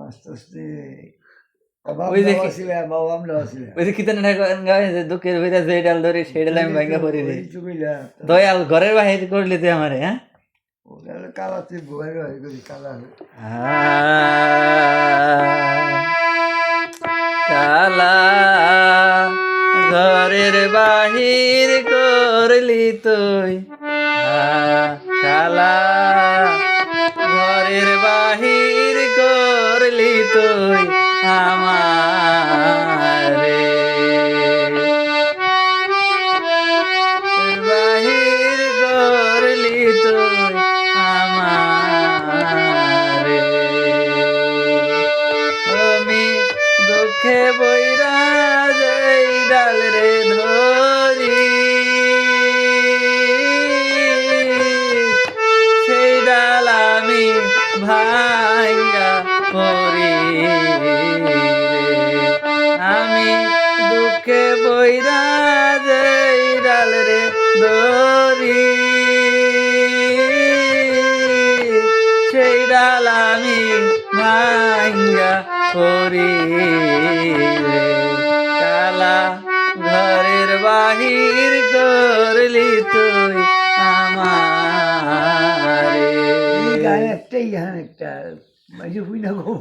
আস্তে আস্তে ওই যে বাবা ওই যে কীর্তন গায়ে যে দুঃখের ভিতরে যে ডাল ধরে সেই ডাল আমি ভাঙ্গা পড়ি রে দয়াল ঘরের বাহির করলি তুই আমারে হ্যাঁ কালা তুই ভয় ভয় করি কালা কালা ঘরের বাহির করলি তুই কালা ঘরের বাহির করলি তুই আমারে বাহির করলি তুই আমারে আমি দুঃখে বইরা যাই ডাল রে ধরি সেই ডাল আমি ভাঙ্গা পড়ি আমি দুঃখে বইরা যাই ডাল রে ধরি সেই ডাল আমি ভাঙ্গা পড়ি কালা ঘরের বাহির করলি তুই আমারে গায়ে একটাই একটা মাঝে হুই না গো